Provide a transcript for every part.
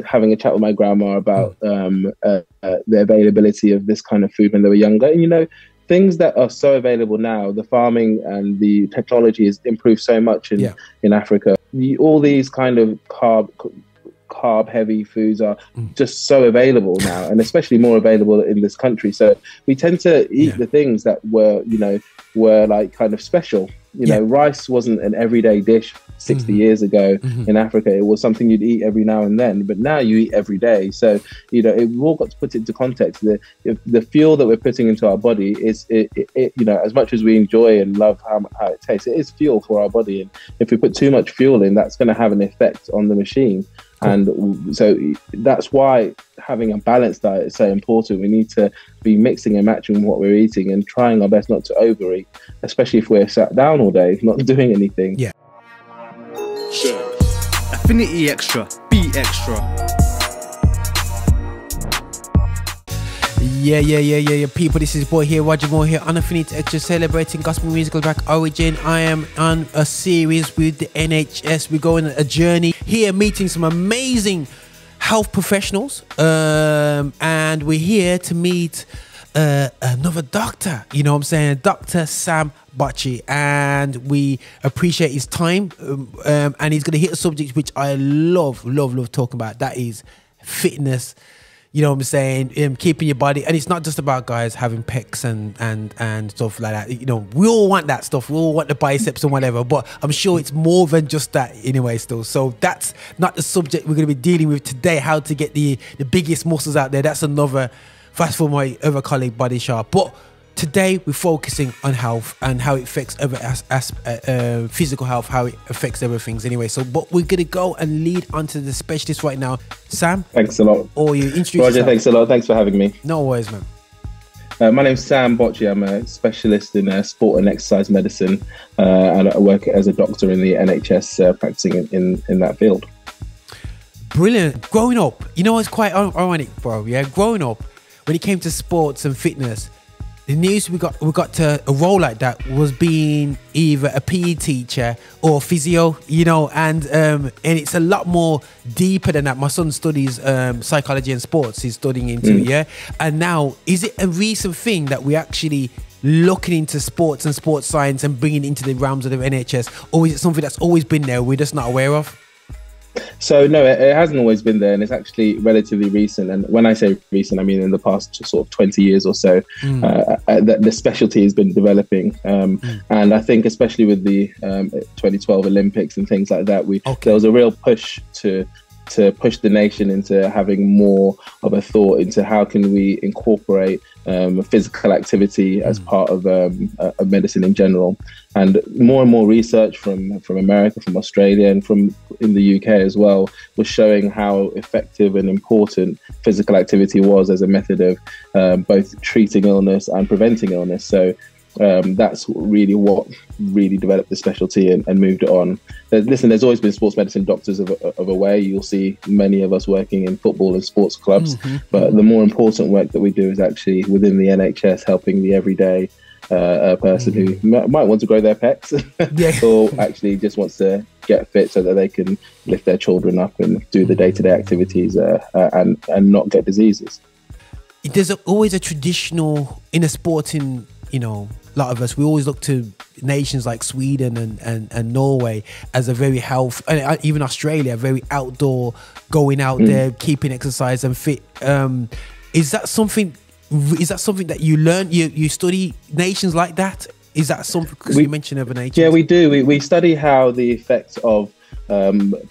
having a chat with my grandma about the availability of this kind of food when they were younger. And, you know, things that are so available now, the farming and the technology has improved so much in Africa. All these kind of carb heavy foods are just so available now, and especially more available in this country. So we tend to eat the things that were like kind of special. You know, rice wasn't an everyday dish 60 years ago in Africa. It was something you'd eat every now and then, but now you eat every day. So, you know, we've all got to put it into context. The fuel that we're putting into our body is, you know, as much as we enjoy and love how it tastes, it is fuel for our body. And if we put too much fuel in, that's going to have an effect on the machine. And so that's why having a balanced diet is so important. We need to be mixing and matching what we're eating and trying our best not to overeat, especially if we're sat down all day, not doing anything. Yeah. Affinity Xtra. Be extra. Yeah. People, this is boy here, Roger Moore here on Affinity Xtra, celebrating gospel musical black origin. I am on a series with the NHS. We're going on a journey here, meeting some amazing health professionals, and we're here to meet another doctor, you know what I'm saying, Dr. Sam Botchey, and we appreciate his time, and he's going to hit a subject which I love talking about. That is fitness. You know what I'm saying? Keeping your body, and it's not just about guys having pecs and stuff like that. You know, we all want that stuff. We all want the biceps and whatever, but I'm sure it's more than just that anyway still. So that's not the subject we're going to be dealing with today, how to get the biggest muscles out there. That's another, fast for my other colleague, Body Sharp. But today we're focusing on health and how it affects physical health, how it affects everything anyway. So, but we're going to go and lead onto the specialist right now. Sam? Thanks a lot. Or you introduce Roger, yourself. thanks a lot. Thanks for having me. No worries, man. My name's Sam Botchey. I'm a specialist in sport and exercise medicine, and I work as a doctor in the NHS, practicing in that field. Brilliant. Growing up, you know, it's quite ironic, bro. Yeah, growing up, when it came to sports and fitness, the news we got to a role like that was being either a PE teacher or physio, you know, and it's a lot more deeper than that. My son studies psychology and sports. He's studying into it, yeah. And now, is it a recent thing that we're actually looking into sports and sports science and bringing it into the realms of the NHS, or is it something that's always been there we're just not aware of? So no, it hasn't always been there, and it's actually relatively recent. And when I say recent, I mean in the past sort of 20 years or so, the specialty has been developing. And I think especially with the 2012 Olympics and things like that, there was a real push to push the nation into having more of a thought into how can we incorporate physical activity as part of medicine in general. And more research from America, from Australia, and from in the UK as well was showing how effective and important physical activity was as a method of both treating illness and preventing illness. So that's really what really developed the specialty and moved it on. Listen, there's always been sports medicine doctors of a way. You'll see many of us working in football and sports clubs, but the more important work that we do is actually within the NHS, helping the everyday person who might want to grow their pecs or actually just wants to get fit so that they can lift their children up and do the day-to-day activities and not get diseases. There's always a traditional in a sporting, you know, a lot of us, we always look to nations like Sweden and Norway as a very health, and even Australia, very outdoor, going out there, keeping exercise and fit. Is that something that you learn? You study nations like that? Is that something, because you mentioned other nations? Yeah, we do. We study how the effects of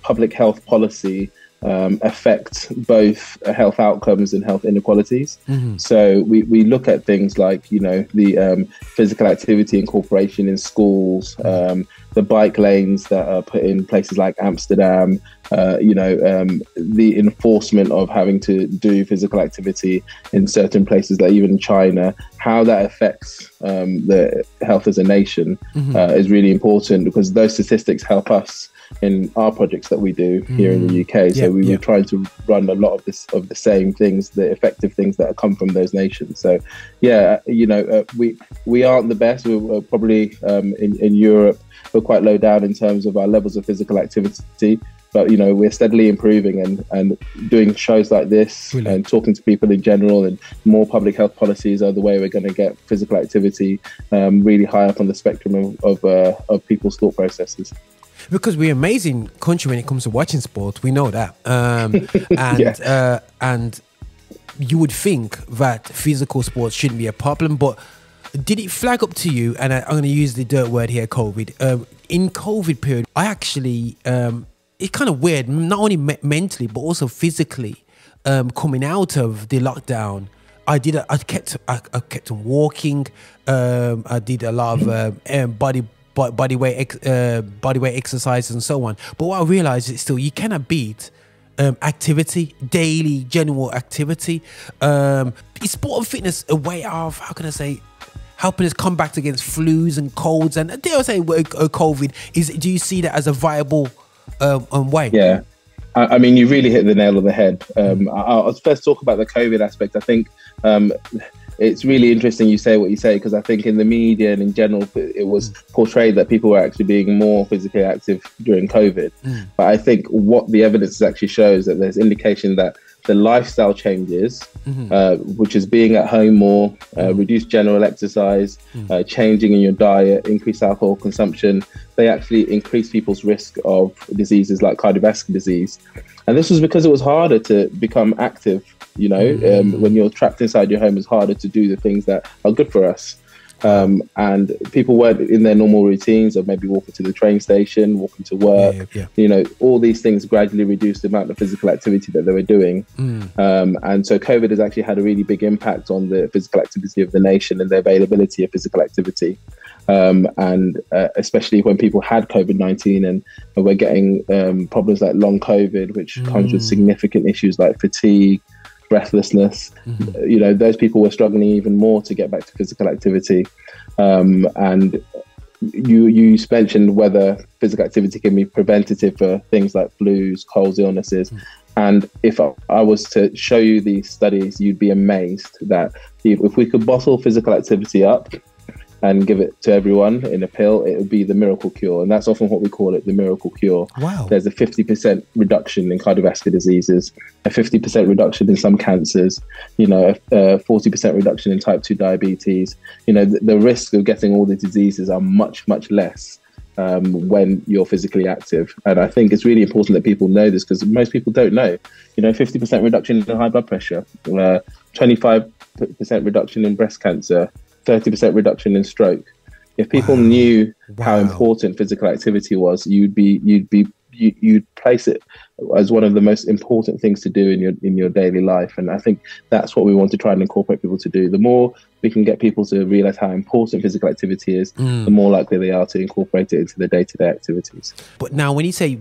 public health policy affect both health outcomes and health inequalities. So we look at things like, you know, the physical activity incorporation in schools, the bike lanes that are put in places like Amsterdam, the enforcement of having to do physical activity in certain places, like even China, how that affects the health as a nation is really important, because those statistics help us in our projects that we do here in the UK. So we were trying to run a lot of the same things, the effective things that come from those nations. So we aren't the best. We're probably in Europe, we're quite low down in terms of our levels of physical activity. but we're steadily improving, and doing shows like this and talking to people in general, and more public health policies are the way we're going to get physical activity really high up on the spectrum of people's thought processes. Because we're an amazing country when it comes to watching sport, we know that, and you would think that physical sports shouldn't be a problem, but did it flag up to you? And I'm going to use the dirt word here, COVID. In COVID period, I actually, it's kind of weird, not only mentally, but also physically, coming out of the lockdown. I kept on walking. I did a lot of body weight exercises and so on. But what I realized is still you cannot beat activity, daily general activity. Is sport and fitness a way of, how can I say, helping us combat against flus and colds, and dare I say COVID? Do you see that as a viable way? Yeah, I mean, you really hit the nail on the head. I'll first talk about the COVID aspect. I think it's really interesting you say what you say, because I think in the media and in general, it was portrayed that people were actually being more physically active during COVID. But I think what the evidence actually shows that there's indication that the lifestyle changes, which is being at home more, reduced general exercise, changing in your diet, increased alcohol consumption, they actually increase people's risk of diseases like cardiovascular disease. And this was because it was harder to become active. When you're trapped inside your home, it's harder to do the things that are good for us. And people weren't in their normal routines of maybe walking to the train station, walking to work. All these things gradually reduced the amount of physical activity that they were doing. And so COVID has actually had a really big impact on the physical activity of the nation and the availability of physical activity. And especially when people had COVID-19 and we're getting problems like long COVID, which comes with significant issues like fatigue, breathlessness. Those people were struggling even more to get back to physical activity. And you mentioned whether physical activity can be preventative for things like flus, colds, illnesses. And if I was to show you these studies, you'd be amazed that if we could bottle physical activity up and give it to everyone in a pill, it would be the miracle cure. And that's often what we call it, the miracle cure. Wow. There's a 50% reduction in cardiovascular diseases, a 50% reduction in some cancers, a 40% reduction in type 2 diabetes. The risk of getting all the diseases are much, much less when you're physically active. And I think it's really important that people know this, because most people don't know. 50% reduction in high blood pressure, 25% reduction in breast cancer, 30% reduction in stroke. If people knew how important physical activity was, you'd place it as one of the most important things to do in your daily life. And I think that's what we want to try and incorporate people to do. The more we can get people to realize how important physical activity is, the more likely they are to incorporate it into their day-to-day activities. But now, when you say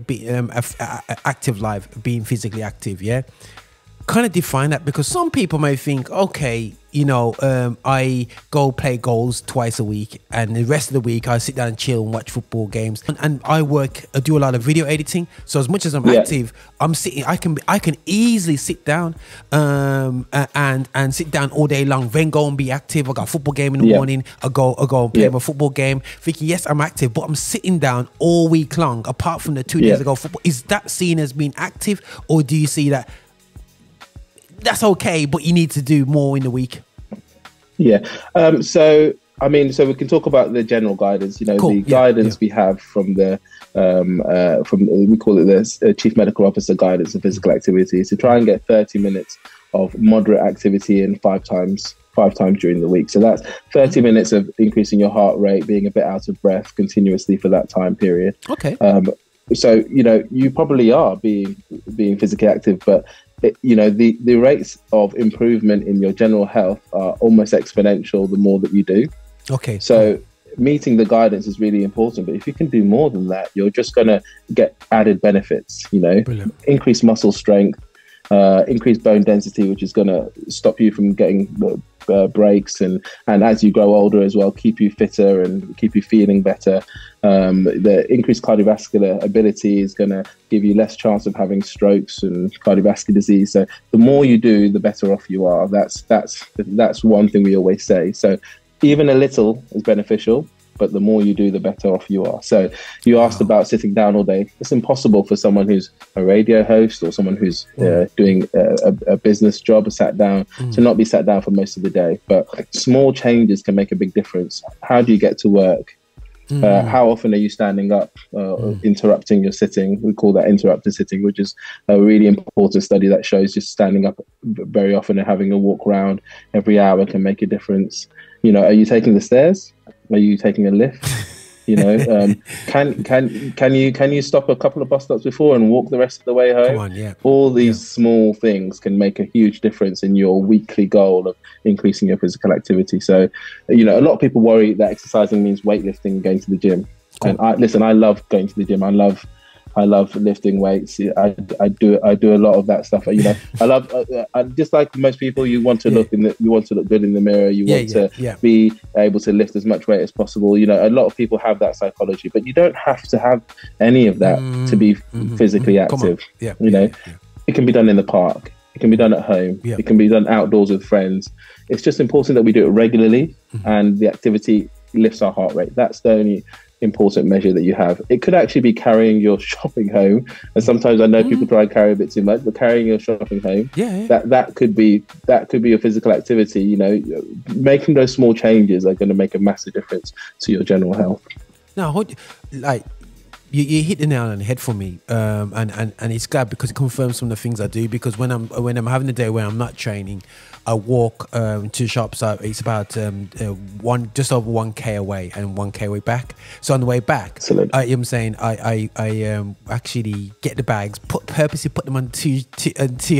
active life, being physically active, kind of define that, because some people may think, okay, I go play goals twice a week, and the rest of the week I sit down and chill and watch football games. And I do a lot of video editing. So as much as I'm active, I'm sitting. I can easily sit down and sit down all day long. Then go and be active. I got a football game in the morning. I go and play my football game. Thinking, yes, I'm active, but I'm sitting down all week long. Apart from the 2 days ago football, is that seen as being active, or do you see that that's okay, but you need to do more in the week? So we can talk about the general guidance. The guidance we have from the we call it the Chief Medical Officer guidance of physical activity, is to try and get 30 minutes of moderate activity in five times during the week. So that's 30 minutes of increasing your heart rate, being a bit out of breath continuously for that time period. Okay. So you probably are being physically active, but the rates of improvement in your general health are almost exponential the more that you do. Okay. So meeting the guidance is really important, but if you can do more than that, you're just going to get added benefits, Brilliant. Increased muscle strength, increased bone density, which is going to stop you from getting breaks, and as you grow older as well, keep you fitter and keep you feeling better. The increased cardiovascular ability is going to give you less chance of having strokes and cardiovascular disease. So the more you do, the better off you are. That's one thing we always say. So even a little is beneficial, but the more you do, the better off you are. So you asked about sitting down all day. It's impossible for someone who's a radio host or someone who's doing a business job, sat down, to not be sat down for most of the day. But small changes can make a big difference. How do you get to work? How often are you standing up, interrupting your sitting? We call that interrupted sitting, which is a really important study that shows just standing up very often and having a walk around every hour can make a difference. You know, are you taking the stairs? Are you taking a lift? You know, can you stop a couple of bus stops before and walk the rest of the way home? Come on, yeah. All these small things can make a huge difference in your weekly goal of increasing your physical activity. So, you know, a lot of people worry that exercising means weightlifting and going to the gym. Cool. And I love going to the gym. I love lifting weights. I do a lot of that stuff. You know, I just like most people. You want to look good in the mirror. You want to be able to lift as much weight as possible. You know, a lot of people have that psychology, but you don't have to have any of that to be physically active. You know, it can be done in the park. It can be done at home. It can be done outdoors with friends. It's just important that we do it regularly, and the activity lifts our heart rate. That's the only important measure that you have. It could actually be carrying your shopping home, and sometimes I know people try and carry a bit too much, but carrying your shopping home, that could be a physical activity. You know, making those small changes are going to make a massive difference to your general health. Now, like you hit the nail on the head for me, and it's glad because it confirms some of the things I do. Because when I'm having a day where I'm not training, I walk to shops. It's about just over 1k away and 1k way back. So on the way back, I'm saying I actually get the bags, purposely put them on two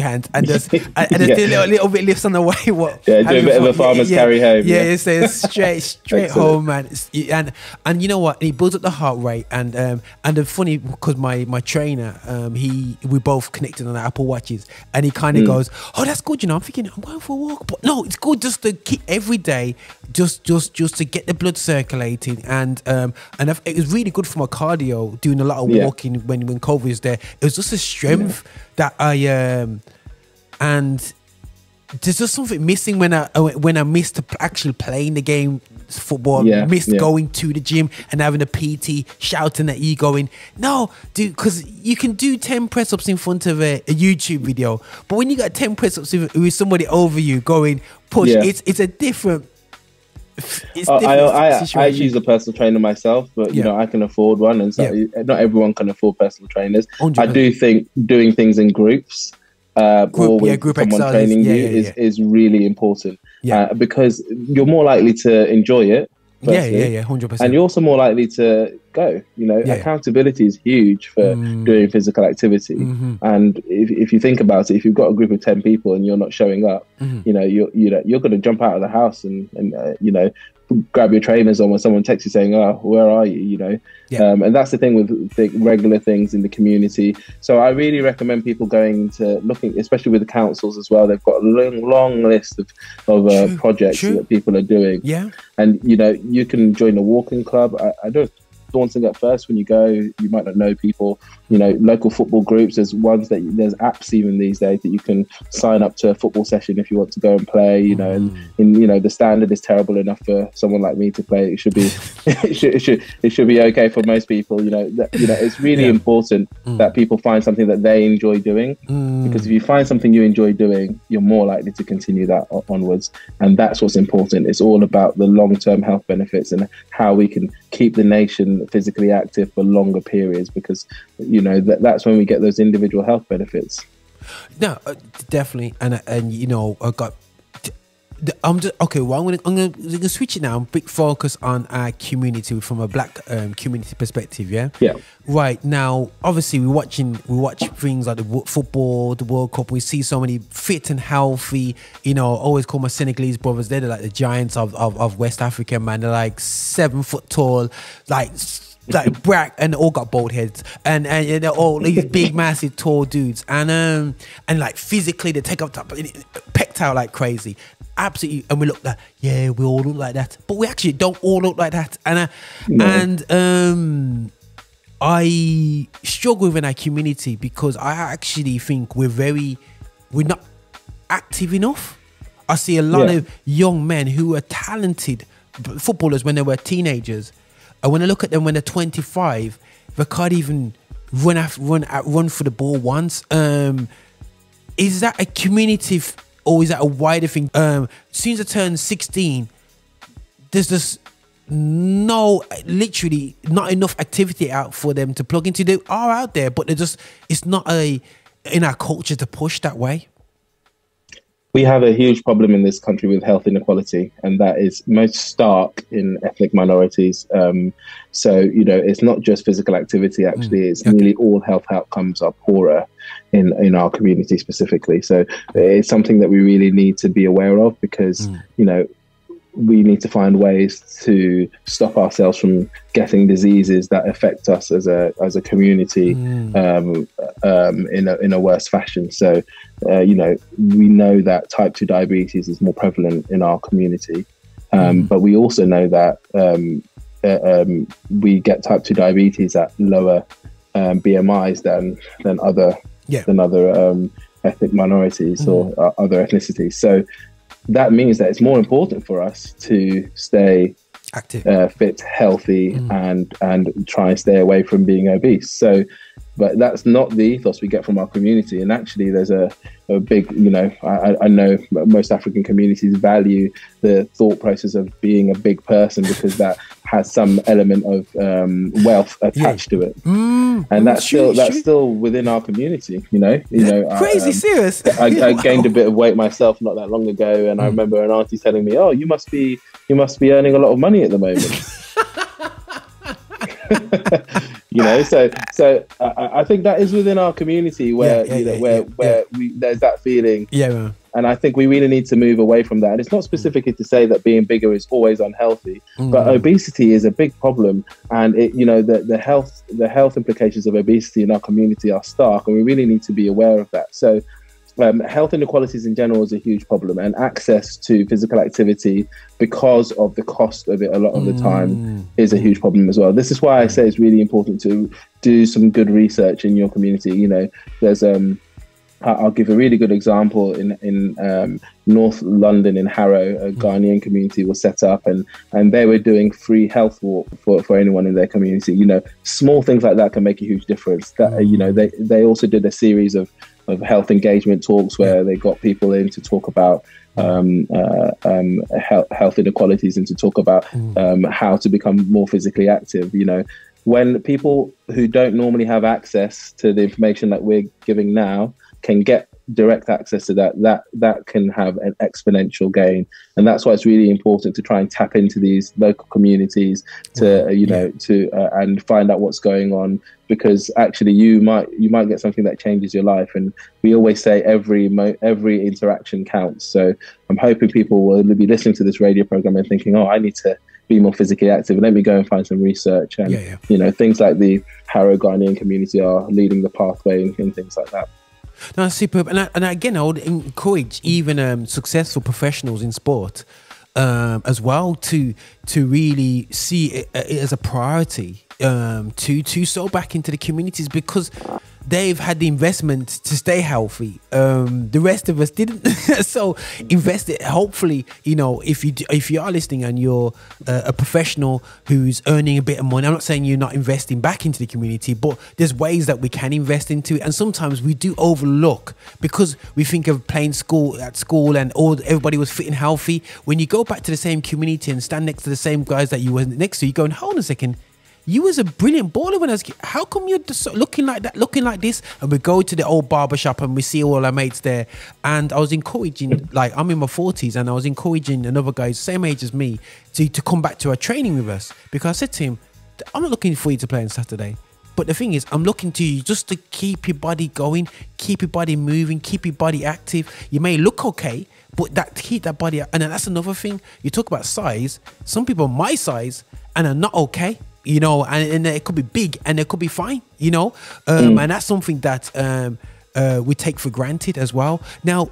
hands, and just do a little bit lifts on the way. Do a bit of a farmer's carry home. It's straight home, man. And you know what? It builds up the heart rate, and the funny, because my trainer, we both connected on the Apple Watches, and he kind of goes, "Oh, that's good." You know, I'm thinking I'm going for a walk, but no, it's good just to keep every day, just to get the blood circulating, and it was really good for my cardio. Doing a lot of walking when COVID was there, it was just a strength that and there's just something missing when I missed actually playing the game. Football, missed going to the gym and having a PT shouting at you going, no dude, because you can do 10 press-ups in front of a YouTube video, but when you got 10 press-ups with somebody over you going push, it's a different I use a personal trainer myself, but you know, I can afford one, and so not everyone can afford personal trainers. 100%. I do think doing things in groups or with group someone exercises. Training you is really important, because you're more likely to enjoy it. Firstly, 100%. And you're also more likely to go. You know, accountability is huge for doing physical activity. And if you think about it, if you've got a group of 10 people and you're not showing up, you know, you're going to jump out of the house and you know, grab your trainers on when someone texts you saying, "Oh, where are you?" You know, and that's the thing with regular things in the community. So I really recommend people going to looking, especially with the councils as well. They've got a long list of projects that people are doing. And you know, you can join a walking club. I don't. Daunting at first when you go, you might not know people. You know, local football groups, there's apps even these days that you can sign up to a football session if you want to go and play. You know, and you know, the standard is terrible enough for someone like me to play. It should be it should be okay for most people. You know, it's really important that people find something that they enjoy doing, because if you find something you enjoy doing, you're more likely to continue that onwards, and that's what's important. It's all about the long-term health benefits and how we can keep the nation physically active for longer periods, because you know that's when we get those individual health benefits. No, definitely, and you know, I'm just okay. Well, I'm gonna switch it now. Big focus on our community from a black community perspective. Yeah. Right now, obviously, we watch things like the football, the World Cup. We see so many fit and healthy. You know, I always call my Senegalese brothers. They're like the giants of West Africa, man. They're like 7 foot tall, like black, and all got bald heads, and they're all these big, massive, tall dudes, and like physically they take up pecked out like crazy. Absolutely, and we look like, we all look like that, but we actually don't all look like that. And I struggle within our community because I actually think we're not active enough. I see a lot of young men who are talented footballers when they were teenagers, And when I look at them when they're 25, they can't even run for the ball once. Is that a community or is that a wider thing? As soon as I turn 16, there's just literally not enough activity out for them to plug into. They are out there, but it's not in our culture to push that way. We have a huge problem in this country with health inequality, and that is most stark in ethnic minorities. So, it's not just physical activity, actually, it's nearly all health outcomes are poorer in our community specifically. So it's something that we really need to be aware of, because, we need to find ways to stop ourselves from getting diseases that affect us as a community in a worse fashion. So, we know that type 2 diabetes is more prevalent in our community, but we also know that we get type 2 diabetes at lower BMIs than other ethnic minorities or other ethnicities. So that means that it's more important for us to stay active, fit, healthy, and try and stay away from being obese. So, but that's not the ethos we get from our community. And actually, there's a big, I know most African communities value the thought process of being a big person, because that has some element of wealth attached to it, and that's still within our community. Crazy serious. I gained a bit of weight myself not that long ago, and I remember an auntie telling me, "Oh, you must be earning a lot of money at the moment." So I think that is within our community where there's that feeling. Yeah. And I think we really need to move away from that. And it's not specifically to say that being bigger is always unhealthy, but obesity is a big problem. And the health implications of obesity in our community are stark, and we really need to be aware of that. So health inequalities in general is a huge problem, and access to physical activity, because of the cost of it a lot of the time, is a huge problem as well. This is why I say it's really important to do some good research in your community. There's I'll give a really good example. In North London, in Harrow, a Ghanaian community was set up, and they were doing free health walk for anyone in their community. Small things like that can make a huge difference. That they also did a series of health engagement talks where they got people in to talk about health inequalities and to talk about how to become more physically active. When people who don't normally have access to the information that we're giving now can get direct access to that can have an exponential gain. And that's why it's really important to try and tap into these local communities to and find out what's going on, because actually you might get something that changes your life. And we always say every interaction counts. So I'm hoping people will be listening to this radio program and thinking, I need to be more physically active, let me go and find some research. And things like the Harrow Ghanaian community are leading the pathway and things like that. No, superb. And again, I would encourage even successful professionals in sport as well to really see it as a priority to sow back into the communities, because they've had the investment to stay healthy. The rest of us didn't. So invest it. Hopefully, if you are listening and you're a professional who's earning a bit of money, I'm not saying you're not investing back into the community, but there's ways that we can invest into it. And sometimes we do overlook, because we think of playing at school and everybody was fit and healthy. When you go back to the same community and stand next to the same guys that you were next to, you go, hold on a second, you was a brilliant baller when I was a kid. How come you're just looking like that, looking like this? And we go to the old barber shop and we see all our mates there. And I was encouraging, I'm in my 40s, and I was encouraging another guy same age as me to come back to our training with us, because I said to him, I'm not looking for you to play on Saturday. But the thing is, I'm looking to you just to keep your body going, keep your body moving, keep your body active. You may look okay, but keep that body. And then that's another thing. You talk about size. Some people are my size and are not okay. And it could be big and it could be fine, and that's something that we take for granted as well. Now,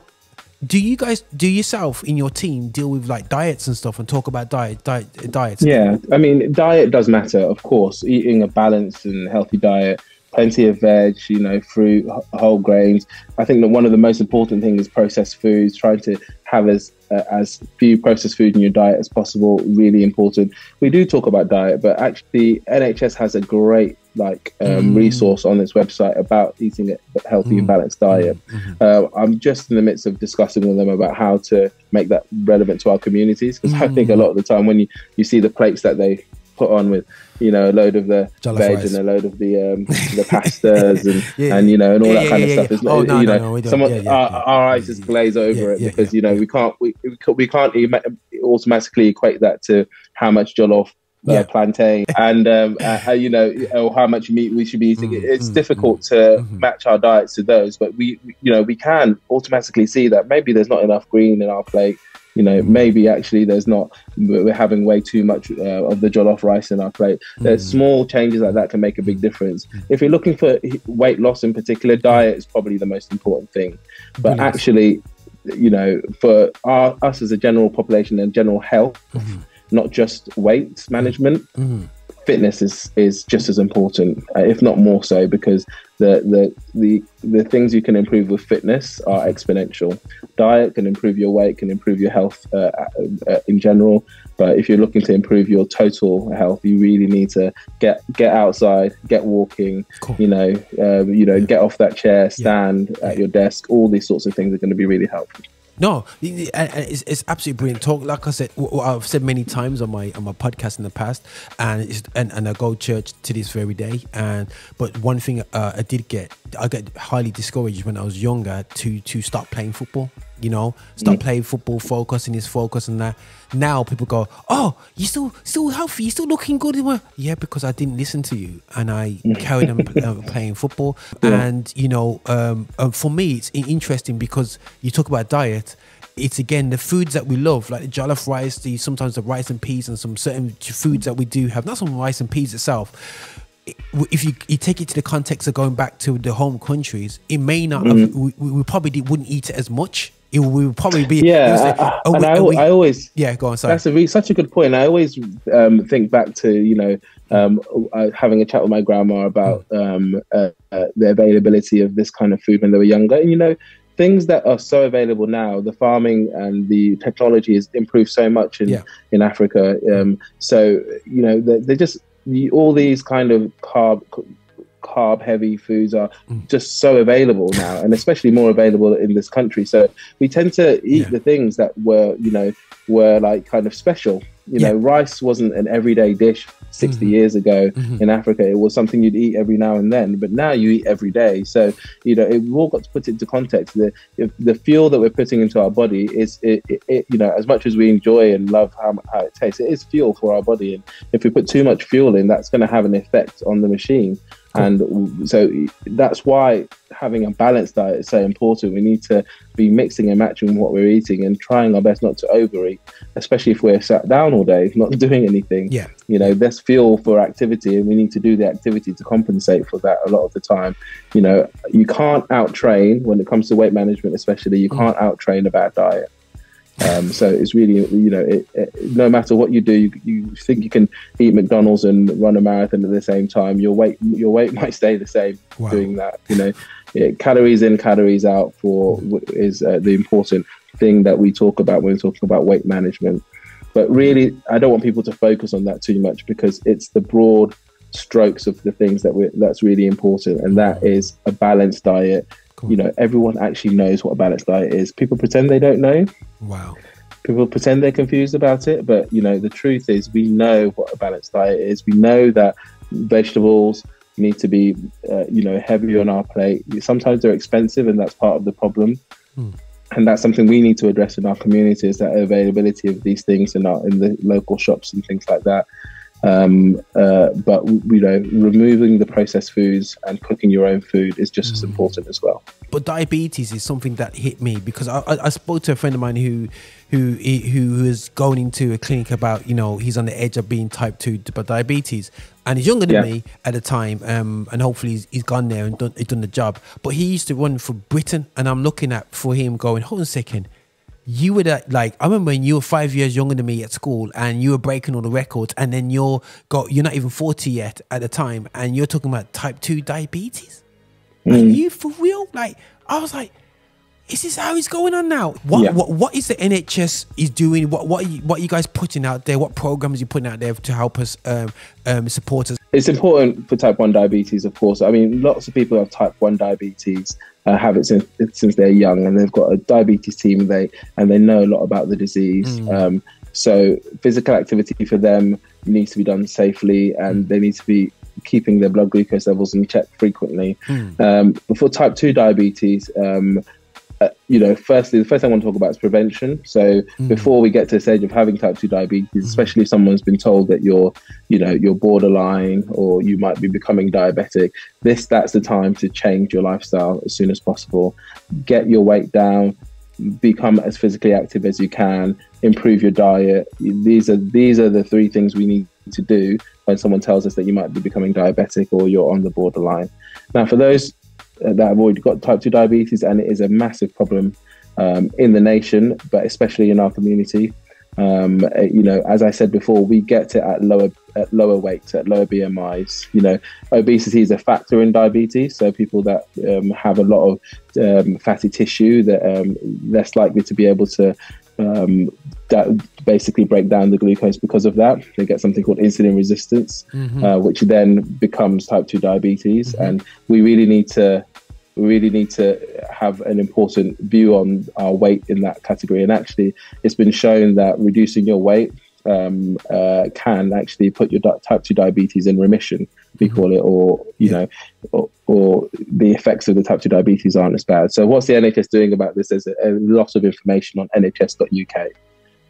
do you guys, yourself in your team deal with diets and stuff and talk about diets? Yeah, I mean, diet does matter, of course. Eating a balanced and healthy diet, plenty of veg, fruit, whole grains. I think that one of the most important things is processed foods, trying to have as few processed food in your diet as possible. Really important. We do talk about diet, but actually NHS has a great resource on its website about eating a healthy and balanced diet. I'm just in the midst of discussing with them about how to make that relevant to our communities, because I think a lot of the time when you see the plates that they put on with, you know, a load of the Jollof veg rice, and a load of the pastas and you know, and all that kind of stuff. It's oh, no, you know, no, someone our eyes just glaze over it because you know we can't automatically equate that to how much jollof plantain and you know, or how much meat we should be eating. It's difficult to match our diets to those, but we you know, we can automatically see that maybe there's not enough green in our plate. You know, maybe actually we're having way too much of the jollof rice in our plate. There's small changes like that can make a big difference. If you're looking for weight loss in particular, diet is probably the most important thing. But actually, you know, for us as a general population and general health, not just weight management, fitness is just as important, if not more so, because the things you can improve with fitness are exponential. Diet can improve your weight, can improve your health in general, but if you're looking to improve your total health, you really need to get outside, get walking, you know, get off that chair, stand at your desk. All these sorts of things are going to be really helpful. No, it's absolutely brilliant talk. Like I said, I've said many times on my podcast in the past, and I go to church to this very day. But one thing I get highly discouraged when I was younger to start playing football. You know, start playing football, focus on that. Now people go, oh, you still healthy, you still looking good. Yeah, because I didn't listen to you and I carried on playing football. And you know, for me it's interesting because you talk about diet. It's again the foods that we love, like the jollof rice, sometimes the rice and peas, and some certain foods that we do have, not some rice and peas itself. If you take it to the context of going back to the home countries, it may not have, we probably wouldn't eat it as much. It would probably be I always go on. Sorry, that's such a good point. I always think back to, you know, having a chat with my grandma about the availability of this kind of food when they were younger. And you know, things that are so available now, the farming and the technology has improved so much in Africa. So you know, they're just all these kind of carb heavy foods are just so available now, and especially more available in this country. So we tend to eat the things that were like kind of special. You know, rice wasn't an everyday dish 60 years ago in Africa. It was something you'd eat every now and then, but now you eat every day. So, you know, we've all got to put it into context. The fuel that we're putting into our body is, you know, as much as we enjoy and love how it tastes, it is fuel for our body. And if we put too much fuel in, that's going to have an effect on the machine. And so that's why having a balanced diet is so important. We need to be mixing and matching what we're eating and trying our best not to overeat, especially if we're sat down all day, not doing anything. You know, there's fuel for activity, and we need to do the activity to compensate for that a lot of the time. You know, you can't out-train when it comes to weight management, especially. You can't out-train a bad diet. So it's really, you know, no matter what you do, you think you can eat McDonald's and run a marathon at the same time. Your weight might stay the same doing that. You know, calories in, calories out is the important thing that we talk about when we're talking about weight management. But really, I don't want people to focus on that too much, because it's the broad strokes of the things that's really important, and that is a balanced diet. You know, everyone actually knows what a balanced diet is. People pretend they don't know. Wow. People pretend they're confused about it, but you know, the truth is we know what a balanced diet is. We know that vegetables need to be, you know, heavy on our plate. Sometimes they're expensive, and that's part of the problem. And that's something we need to address in our communities, that availability of these things in the local shops and things like that. But you know, removing the processed foods and cooking your own food is just as important as well. But diabetes is something that hit me, because I spoke to a friend of mine who is going into a clinic about, you know, he's on the edge of being type 2 diabetes, and he's younger than me at the time, and hopefully he's gone there and done the job. But he used to run for Britain, and I'm looking at for him going, hold on a second. You were like, I remember when you were 5 years younger than me at school, and you were breaking all the records, and then you're not even 40 yet at the time, and you're talking about type 2 diabetes. Are you for real? Like, I was like, Is this how it's going on now? Yeah. What is the NHS is doing? What are you guys putting out there? What programs are you putting out there to help us support us? It's important for type 1 diabetes, of course. I mean, lots of people have type 1 diabetes, have it since they're young, and they've got a diabetes team, and they know a lot about the disease. So physical activity for them needs to be done safely, and they need to be keeping their blood glucose levels in check frequently. But for type 2 diabetes, firstly, the first thing I want to talk about is prevention. So before we get to the stage of having type 2 diabetes, especially if someone's been told that you're borderline or you might be becoming diabetic, that's the time to change your lifestyle as soon as possible. Get your weight down, become as physically active as you can, improve your diet. These are the three things we need to do when someone tells us that you might be becoming diabetic or you're on the borderline. Now, for those that have already got type 2 diabetes, and it is a massive problem in the nation, but especially in our community. As I said before, we get it at lower weights, at lower BMIs. Obesity is a factor in diabetes, so people that have a lot of fatty tissue, that less likely to be able to basically break down the glucose because of that. They get something called insulin resistance, which then becomes type 2 diabetes. And we really need to have an important view on our weight in that category. And actually, it's been shown that reducing your weight can actually put your type 2 diabetes in remission, we call it, or the effects of the type 2 diabetes aren't as bad. So what's the NHS doing about this? There's a lot of information on nhs.uk,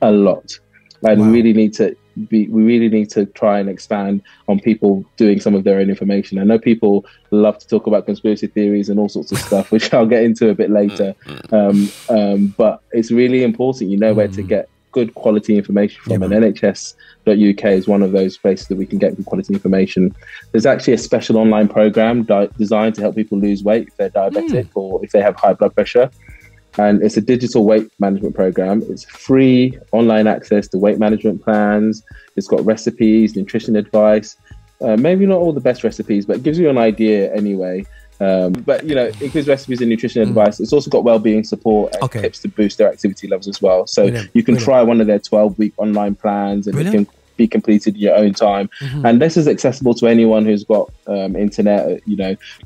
a lot. And we really need to try and expand on people doing some of their own information. I know people love to talk about conspiracy theories and all sorts of stuff, which I'll get into a bit later. But it's really important, where to get good quality information from, and nhs.uk is one of those places that we can get good quality information. There's actually a special online program designed to help people lose weight if they're diabetic or if they have high blood pressure. And it's a digital weight management program. It's free online access to weight management plans. It's got recipes, nutrition advice, maybe not all the best recipes, but it gives you an idea anyway. But it includes recipes and nutrition advice. It's also got well-being support and tips to boost their activity levels as well. So you can try one of their 12-week online plans, and it can be completed in your own time. And this is accessible to anyone who's got internet,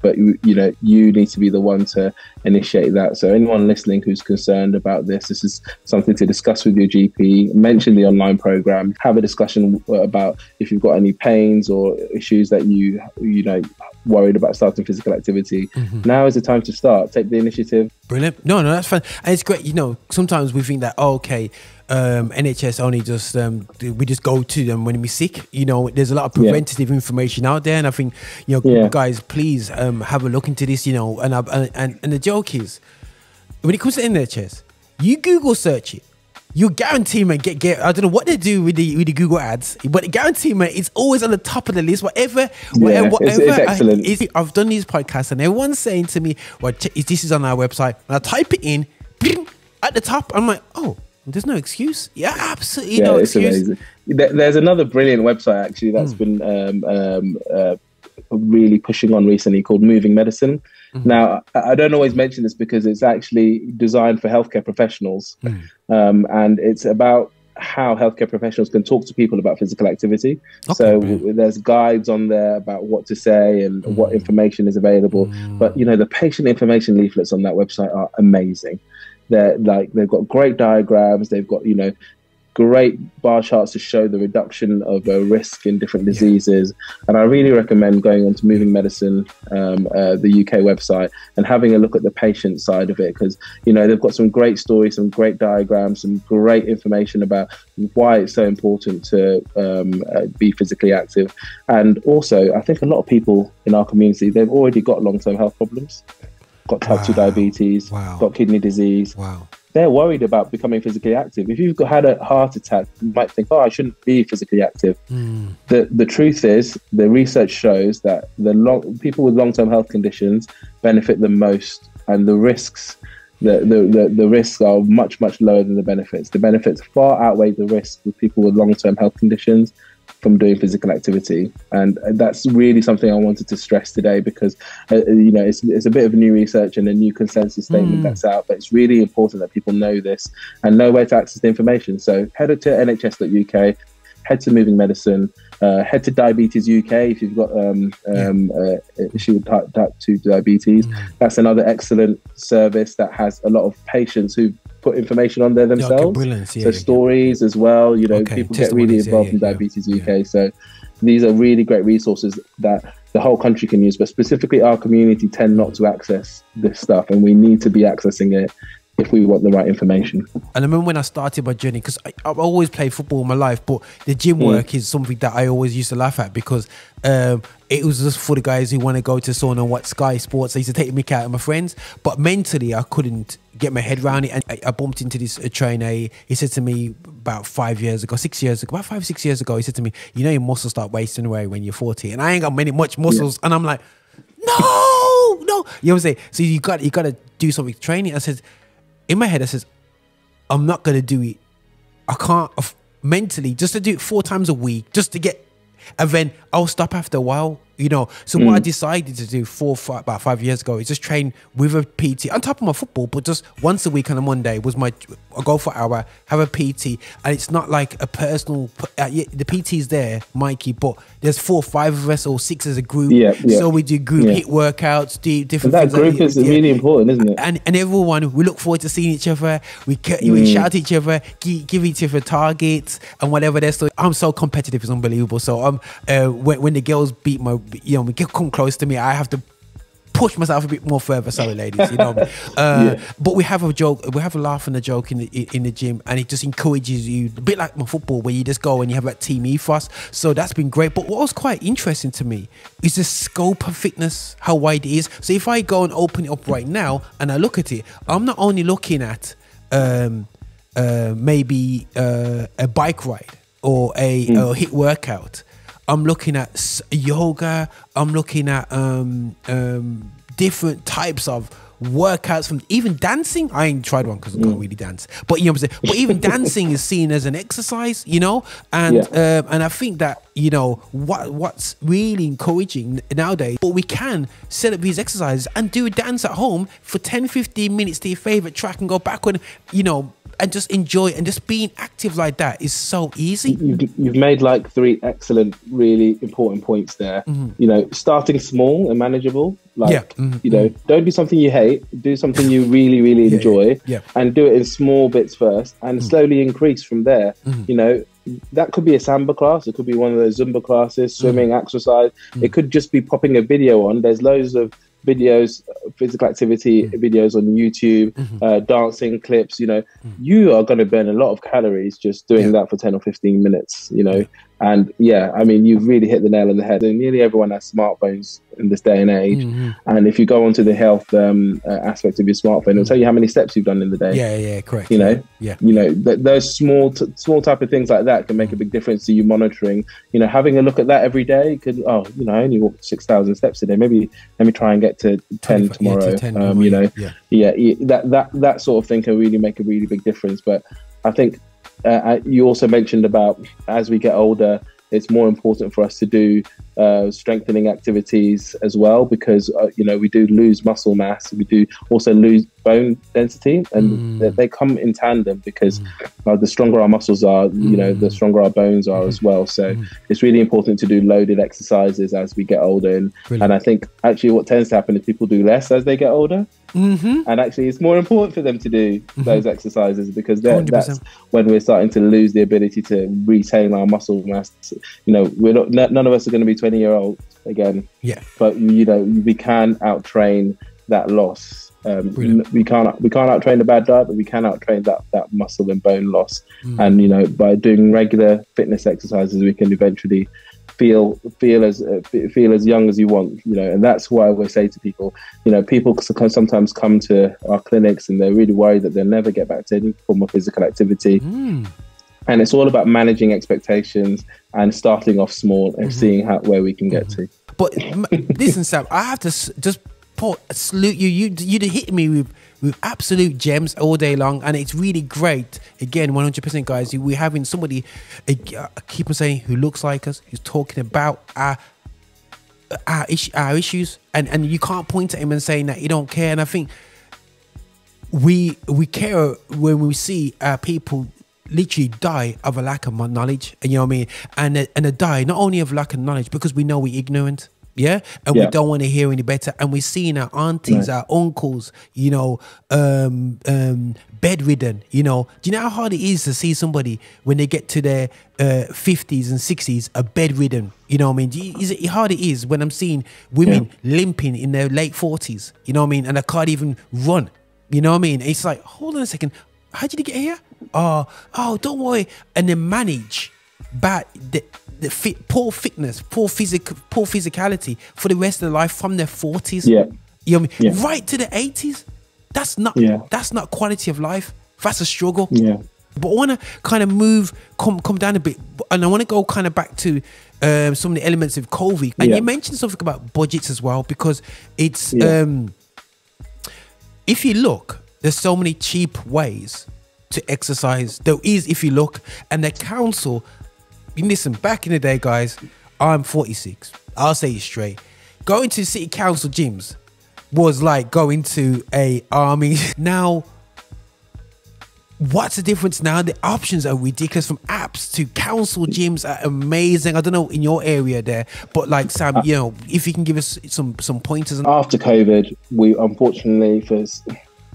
but you need to be the one to initiate that. So anyone listening who's concerned about this is something to discuss with your GP. Mention the online program, have a discussion about if you've got any pains or issues that you worried about starting physical activity. Now is the time to start. Take the initiative. Brilliant. No, that's fine. And it's great. Sometimes we think that, NHS only just we just go to them when we're sick. There's a lot of preventative information out there, and I think guys, please have a look into this. And the joke is, when it comes to NHS, you Google search it, you guarantee, man, get I don't know what they do with the Google ads, but guarantee, man, it's always on the top of the list. Whatever. It's excellent. I've done these podcasts, and everyone's saying to me, "Well, this is on our website," and I type it in, at the top, I'm like, "Oh, there's no excuse." Yeah, absolutely no excuse. Amazing. There's another brilliant website actually that's been really pushing on recently, called Moving Medicine. Now, I don't always mention this because it's actually designed for healthcare professionals, and it's about how healthcare professionals can talk to people about physical activity. So there's guides on there about what to say and what information is available. But the patient information leaflets on that website are amazing. They've got great diagrams. They've got great bar charts to show the reduction of risk in different diseases. And I really recommend going on to Moving Medicine, the UK website, and having a look at the patient side of it, because they've got some great stories, some great diagrams, some great information about why it's so important to be physically active. And also, I think a lot of people in our community, they've already got long-term health problems, got type 2 diabetes, got kidney disease. They're worried about becoming physically active. If you've had a heart attack, you might think, I shouldn't be physically active. The truth is, the research shows that people with long-term health conditions benefit the most, and the risks are much, much lower than the benefits. The benefits far outweigh the risks with people with long-term health conditions. from doing physical activity. And that's really something I wanted to stress today, because you know, it's a bit of new research and a new consensus statement that's out, but it's really important that people know this and know where to access the information. So head to nhs.uk, head to Moving Medicine, head to Diabetes UK if you've got issue with type 2 diabetes. That's another excellent service that has a lot of patients who put information on there themselves. So stories as well, you know, people get really involved in Diabetes UK. So these are really great resources that the whole country can use, but specifically our community tend not to access this stuff, and we need to be accessing it if we want the right information. And I remember when I started my journey, because I've always played football in my life, but the gym work is something that I always used to laugh at, because it was just for the guys who want to go to sauna and watch Sky Sports. I used to take the mick out of my friends, but mentally I couldn't get my head around it. And I bumped into this trainer. He said to me about 6 years ago, about 5-6 years ago, he said to me, you know, your muscles start wasting away when you're 40. And I ain't got much muscles. And I'm like, no. You know what I'm saying? So you got to do something to training. I said, in my head, I says, I'm not going to do it. I can't mentally, just to do it 4 times a week, just to get, and then I'll stop after a while, you know. So what I decided to do about 5 years ago is just train with a PT on top of my football, but just once a week on a Monday was I go for an hour, have a PT, and it's not like a personal, the PT's there, Mikey, but there's 4 or 5 of us or 6 as a group. So we do group hit workouts, do different things. That group is really important, isn't it? And everyone, we look forward to seeing each other. We shout at each other, give each other targets and whatever. So I'm so competitive, it's unbelievable. So when the girls beat my, you know, come close to me, I have to push myself a bit more further. Sorry, ladies, you know. But we have a joke, we have a laugh and a joke in the gym, and it just encourages you, a bit like my football, where you just go and you have that team ethos. So that's been great. But what was quite interesting to me is the scope of fitness, how wide it is. So if I go and open it up right now and I look at it, I'm not only looking at maybe a bike ride or a HIIT workout. I'm looking at yoga. I'm looking at different types of workouts, from even dancing. I ain't tried one because I don't really dance, but you know what I'm saying. But even dancing is seen as an exercise, you know. And and I think that, you know, what's really encouraging nowadays, but we can set up these exercises and do a dance at home for 10-15 minutes to your favorite track and go backward, you know, and just enjoy, and just being active like that is so easy. You've made like 3 excellent, really important points there. You know, starting small and manageable. Like, you know, don't do something you hate, do something you really, really enjoy, and do it in small bits first, and slowly increase from there. You know, that could be a Samba class, it could be one of those Zumba classes, swimming, exercise. It could just be popping a video on. There's loads of videos, physical activity videos on YouTube, dancing clips. You know, you are going to burn a lot of calories just doing that for 10 or 15 minutes, you know. And I mean, you've really hit the nail on the head. And nearly everyone has smartphones in this day and age. And if you go onto the health aspect of your smartphone, it'll tell you how many steps you've done in the day. Correct. You know, you know, those small type of things like that can make a big difference to you monitoring. You know, having a look at that every day could, you know, I only walked 6,000 steps today. Maybe let me try and get to 10 tomorrow. 10 you know, that sort of thing can really make a really big difference. But I think you also mentioned about, as we get older, it's more important for us to do strengthening activities as well, because you know, we do lose muscle mass, we do also lose bone density, and they come in tandem, because the stronger our muscles are, you know, the stronger our bones are as well. So it's really important to do loaded exercises as we get older, and I think actually what tends to happen is people do less as they get older. And actually it's more important for them to do those exercises, because that's when we're starting to lose the ability to retain our muscle mass. You know, none of us are going to be 20-year-olds again, but you know, we can outtrain that loss. We can't outtrain the bad diet, but we can outtrain that muscle and bone loss. And you know, by doing regular fitness exercises, we can eventually feel as young as you want, you know. And that's why I always say to people, you know, people can sometimes come to our clinics and they're really worried that they'll never get back to any form of physical activity. And it's all about managing expectations and starting off small and seeing where we can get to. But listen, Sam, I have to just salute you. You hit me with absolute gems all day long, and it's really great. Again, 100%, guys. We're having somebody, I keep on saying, who looks like us, who's talking about our issues, and you can't point at him and saying that you don't care. And I think we care when we see people literally die of a lack of knowledge, and you know what I mean, and a die not only of lack of knowledge because we know we're ignorant, and we don't want to hear any better, and we're seeing our aunties, our uncles, you know, bedridden. You know, do you know how hard it is to see somebody when they get to their 50s and 60s are bedridden? You know what I mean? How hard it is when I'm seeing women limping in their late 40s, you know what I mean, and I can't even run. You know what I mean? It's like, hold on a second, how did you get here? Oh, don't worry. And then manage poor fitness, poor physicality for the rest of their life from their 40s. You know what I mean? Right to the 80s. That's not quality of life. That's a struggle. But I want to kind of come down a bit, and I want to go kind of back to some of the elements of COVID. And you mentioned something about budgets as well, because it's if you look, there's so many cheap ways to exercise. There is, if you look, and the council, listen, back in the day, guys, I'm 46. I'll say it straight. Going to city council gyms was like going to a army. Now, what's the difference now? The options are ridiculous, from apps to council gyms are amazing. I don't know in your area there, but like Sam, you know, if you can give us some pointers. After COVID, we unfortunately, for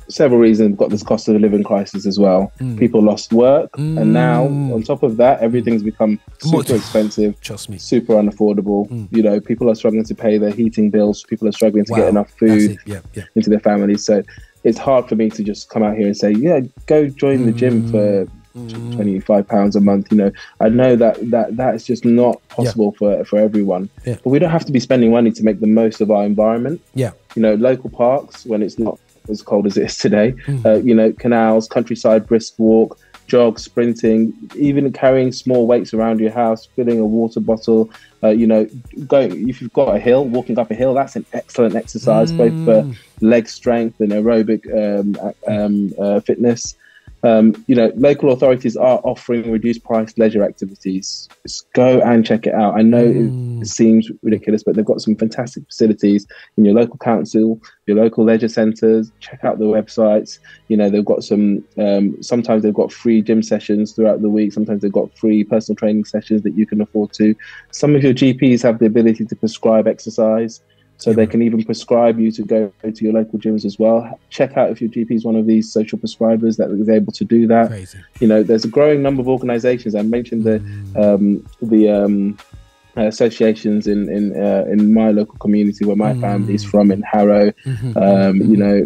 several reasons, got this cost of living crisis as well. People lost work, and now on top of that, everything's become super expensive. Trust me, super unaffordable. You know, people are struggling to pay their heating bills. People are struggling to get enough food into their families. So it's hard for me to just come out here and say, go join the gym for £25 a month. You know, I know that is just not possible for everyone. But we don't have to be spending money to make the most of our environment. You know, local parks, when it's not as cold as it is today, you know, canals, countryside, brisk walk, jog, sprinting, even carrying small weights around your house, filling a water bottle, you know, if you've got a hill, walking up a hill, that's an excellent exercise, both for leg strength and aerobic fitness. You know, local authorities are offering reduced price leisure activities. Just go and check it out. I know it seems ridiculous, but they've got some fantastic facilities in your local council, your local leisure centres. Check out the websites. You know, they've got some, sometimes they've got free gym sessions throughout the week. Sometimes they've got free personal training sessions that you can afford to. Some of your GPs have the ability to prescribe exercise. So they can even prescribe you to go to your local gyms as well. Check out if your GP is one of these social prescribers that is able to do that. Crazy. You know, there's a growing number of organisations. I mentioned the associations in my local community where my family is from, in Harrow. You know,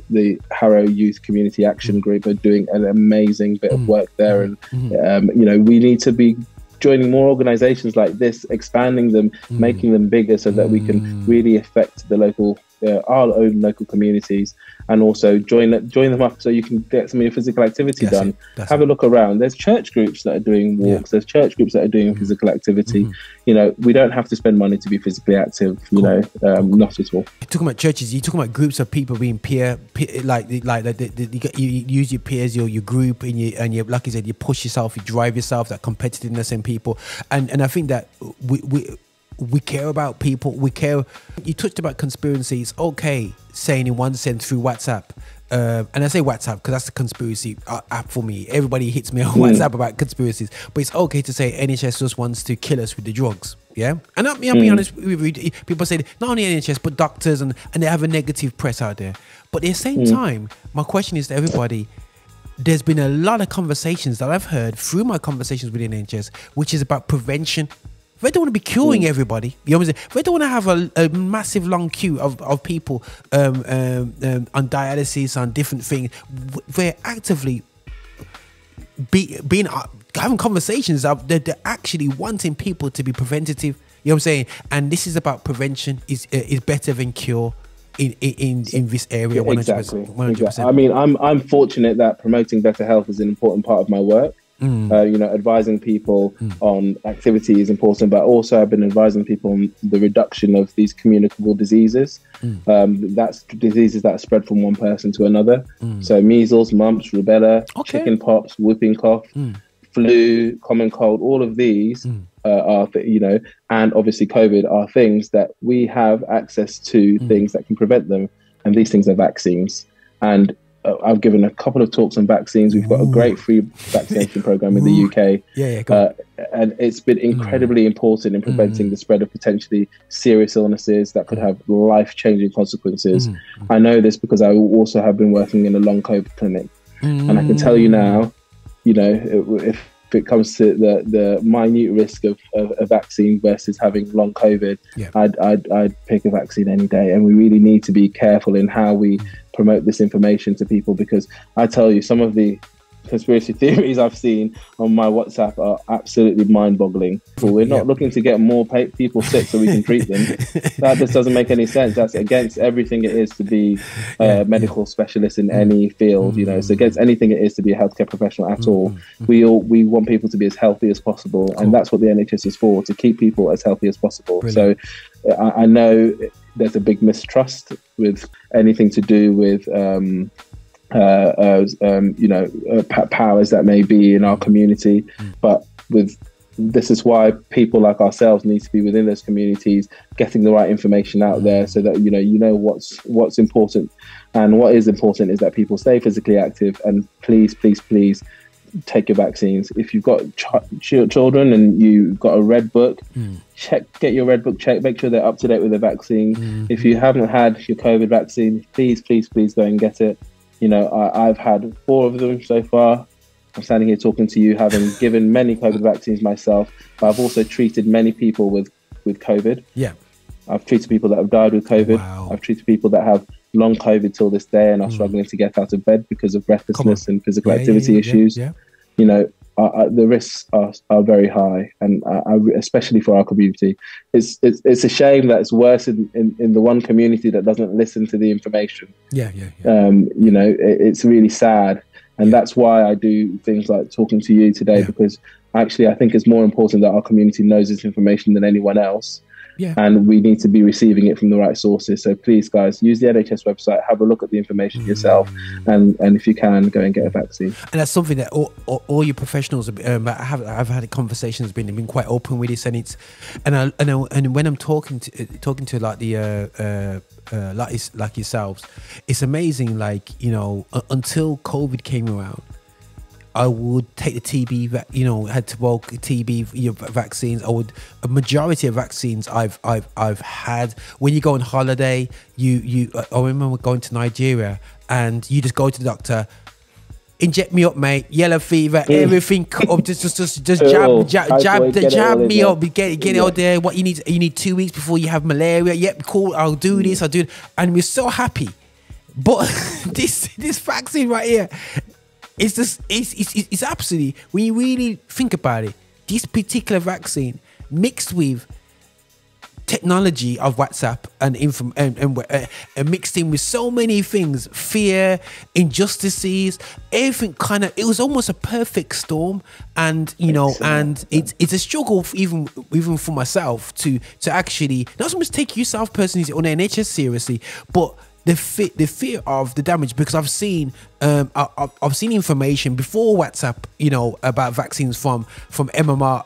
the Harrow Youth Community Action Group are doing an amazing bit of work there, and you know, we need to be joining more organizations like this, expanding them, making them bigger, so that we can really affect the local, our own local communities, and also join them up so you can get some of your physical activity done. Have a look around. There's church groups that are doing walks. There's church groups that are doing physical activity. You know, we don't have to spend money to be physically active. You know, not at all. You're talking about churches. You're talking about groups of people being peer like you use your peers, your group, and you, like you said, you push yourself, you drive yourself. That competitiveness in people, and I think that we care about people. We care. You touched about conspiracies. Okay, saying in one sense through WhatsApp. And I say WhatsApp because that's the conspiracy app for me. Everybody hits me on WhatsApp about conspiracies. But it's okay to say NHS just wants to kill us with the drugs. Yeah? And I'll be honest with you, people say not only NHS, but doctors, and they have a negative press out there. But at the same time, my question is to everybody, there's been a lot of conversations that I've heard through my conversations with NHS, which is about prevention. They don't want to be curing everybody. You know what I'm saying? They don't want to have a massive long queue of people on dialysis, on different things. They're actively having conversations. They're actually wanting people to be preventative. You know what I'm saying? And this is about prevention. Is better than cure in this area. 100%. Exactly. I mean, I'm fortunate that promoting better health is an important part of my work. Advising people on activity is important, but also I've been advising people on the reduction of these communicable diseases. That's diseases that are spread from one person to another. So measles, mumps, rubella, chicken pox, whooping cough, flu, common cold, all of these are, and obviously COVID are things that we have access to, things that can prevent them. And these things are vaccines. And I've given a couple of talks on vaccines. We've got a great free vaccination program in the UK. And it's been incredibly important in preventing the spread of potentially serious illnesses that could have life-changing consequences. I know this because I also have been working in a long COVID clinic. And I can tell you now, if it comes to the minute risk of a vaccine versus having long COVID, I'd pick a vaccine any day. And we really need to be careful in how we promote this information to people, because I tell you, some of the conspiracy theories I've seen on my WhatsApp are absolutely mind-boggling. We're not looking to get more people sick so we can treat them. That just doesn't make any sense. That's against everything it is to be a medical specialist in any field. It's against anything it is to be a healthcare professional at all. We want people to be as healthy as possible, and that's what the NHS is for, to keep people as healthy as possible. Brilliant. So I know there's a big mistrust with anything to do with powers that may be in our community, but this is why people like ourselves need to be within those communities, getting the right information out there, so that what's important. And what is important is that people stay physically active, and please take your vaccines. If you've got children and you've got a red book, get your red book checked, make sure they're up to date with the vaccine. If you haven't had your COVID vaccine, please go and get it. I've had 4 of them so far. I'm standing here talking to you, having given many COVID vaccines myself, but I've also treated many people with COVID. I've treated people that have died with COVID. I've treated people that have long COVID till this day and are struggling to get out of bed because of breathlessness and physical activity issues. The risks are very high, and especially for our community. It's a shame that it's worse in the one community that doesn't listen to the information. It's really sad, and that's why I do things like talking to you today, because actually I think it's more important that our community knows this information than anyone else. And we need to be receiving it from the right sources. So please, guys, use the NHS website, have a look at the information yourself, and if you can, go and get a vaccine. And that's something that all your professionals, I've had conversations, been quite open with this, and it's and when I'm talking to like the like yourselves, it's amazing. Until COVID came around, I would take the TB, had to TB vaccines. A majority of vaccines I've had. When you go on holiday, I remember going to Nigeria, and you just go to the doctor, inject me up, mate. Yellow fever, everything. Just jab me up. Get it out there. What you need 2 weeks before you have malaria. Yep, cool. I'll do this. I'll do it, and we're so happy. But this vaccine right here. It's absolutely, when you really think about it, this particular vaccine mixed with technology of WhatsApp and mixed in with so many things, fear, injustices, everything it was almost a perfect storm. And it's a struggle even for myself to actually not so much take yourself personally on the NHS seriously, but the fear of the damage, because I've seen information before WhatsApp, about vaccines from MMR,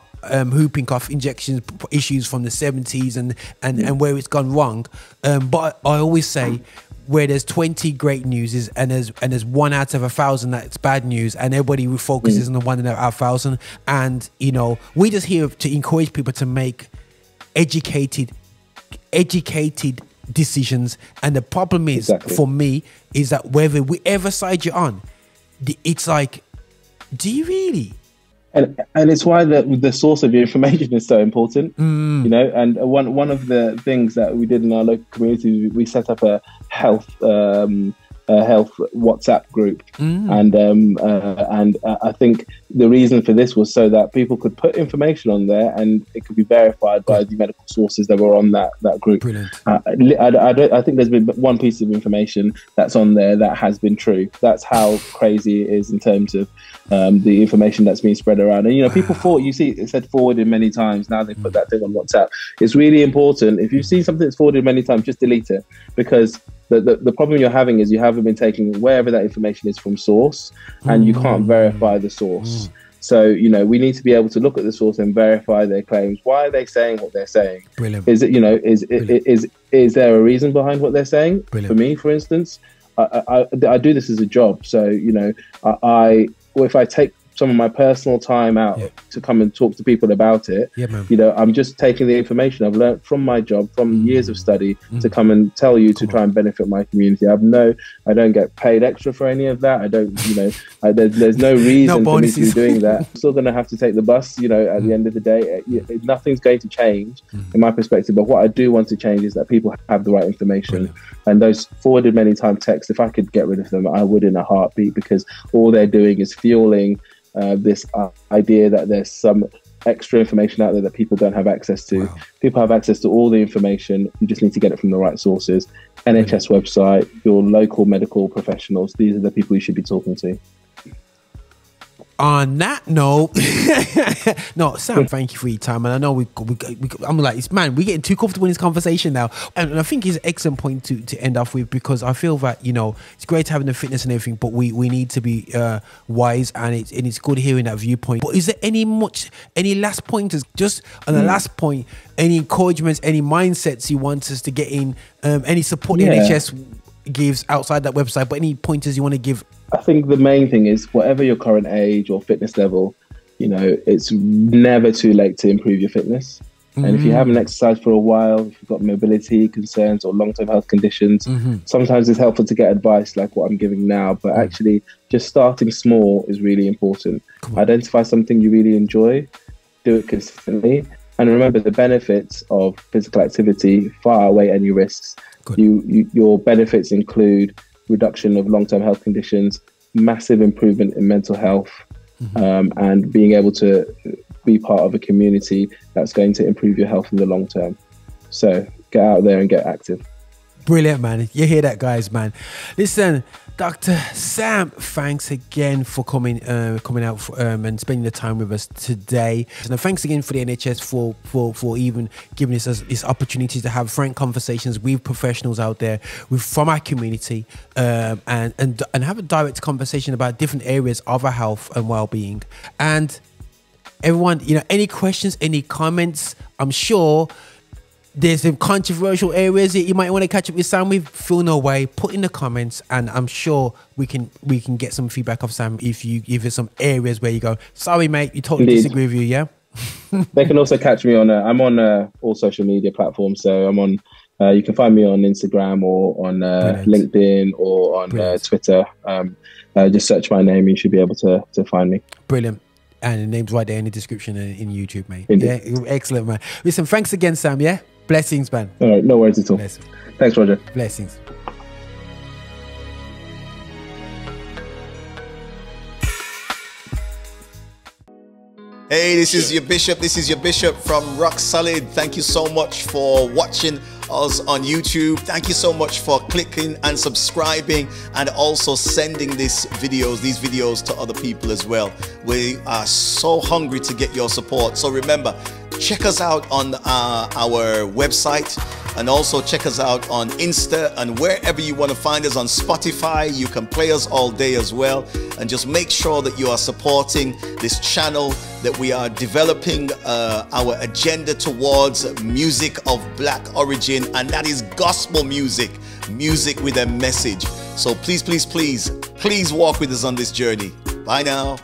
whooping cough injections issues from the 70s and where it's gone wrong. But I always say, where there's 20 great news and there's 1 out of 1,000 that's bad news, and everybody focuses on the 1 out of 1,000. And we just here to encourage people to make educated decisions. And the problem is, for me, is that whichever side you're on, it's like, do you really? And it's why the source of your information is so important. And one of the things that we did in our local community, we set up a health health WhatsApp group, and I think the reason for this was so that people could put information on there and it could be verified by the medical sources that were on that group. I think there's been one piece of information that's on there that has been true. That's how crazy it is in terms of the information that's being spread around. And, you know, people thought, you see, it said forwarded many times. Now they put that thing on WhatsApp. It's really important. If you've seen something that's forwarded many times, just delete it, because the problem you're having is you haven't been taking wherever that information is from source, and you can't verify the source. So, you know, we need to be able to look at the source and verify their claims. Why are they saying what they're saying? Brilliant. Is it, you know, is there a reason behind what they're saying? Brilliant. For me, for instance, I do this as a job. So, you know, if I take some of my personal time out to come and talk to people about it, you know, I'm just taking the information I've learned from my job, from years of study, to come and tell you to try and benefit my community. I don't get paid extra for any of that. I don't, you know, there's no reason for me to be doing that. I'm still going to have to take the bus, you know, at the end of the day. Nothing's going to change in my perspective, but what I do want to change is that people have the right information. And those forwarded many times texts, if I could get rid of them, I would in a heartbeat, because all they're doing is fueling this idea that there's some extra information out there that people don't have access to. People have access to all the information. You just need to get it from the right sources. NHS website, your local medical professionals. These are the people you should be talking to. On that note, no, Sam, thank you for your time. And I know I'm like, we're getting too comfortable in this conversation now. And I think it's an excellent point to end off with, because I feel that, you know, it's great having the fitness and everything, but we need to be wise, and it's good hearing that viewpoint. But is there any last pointers, just on the last point, any encouragements, any mindsets you want us to get in, any support the NHS gives outside that website, but any pointers you want to give? I think the main thing is, whatever your current age or fitness level, you know, it's never too late to improve your fitness. And if you haven't exercised for a while, if you've got mobility concerns or long-term health conditions, sometimes it's helpful to get advice like what I'm giving now. But actually, just starting small is really important. Identify something you really enjoy, do it consistently, and remember the benefits of physical activity far outweigh any risks. Your benefits include reduction of long-term health conditions, massive improvement in mental health, and being able to be part of a community that's going to improve your health in the long term. So get out there and get active. Brilliant, man. You hear that, guys, man. Listen, Dr. Sam, thanks again for coming out and spending the time with us today. And thanks again for the NHS for even giving us this opportunity to have frank conversations with professionals out there from our community, and have a direct conversation about different areas of our health and well-being. And everyone, you know, any questions, any comments, I'm sure there's some controversial areas that you might want to catch up with Sam with. Feel no way, put in the comments, and I'm sure we can get some feedback of Sam if there's some areas where you go, sorry mate, you totally disagree with you. Yeah. They can also catch me on I'm on all social media platforms, so I'm on you can find me on Instagram or on LinkedIn or on Twitter. Just search my name, you should be able to find me. Brilliant. And the name's right there in the description in YouTube, mate. Indeed. Yeah, excellent, man. Listen, thanks again, Sam. Yeah, blessings, man. All right, no worries at all. Blessings. Thanks, Roger. Blessings. Hey, this is your Bishop. This is your Bishop from Rock Solid. Thank you so much for watching us on YouTube. Thank you so much for clicking and subscribing, and also sending these videos to other people as well. We are so hungry to get your support. So remember, check us out on our website, and also check us out on Insta, and wherever you want to find us on Spotify. You can play us all day as well. And just make sure that you are supporting this channel, that we are developing our agenda towards music of Black origin, and that is gospel music with a message. So please walk with us on this journey. Bye now.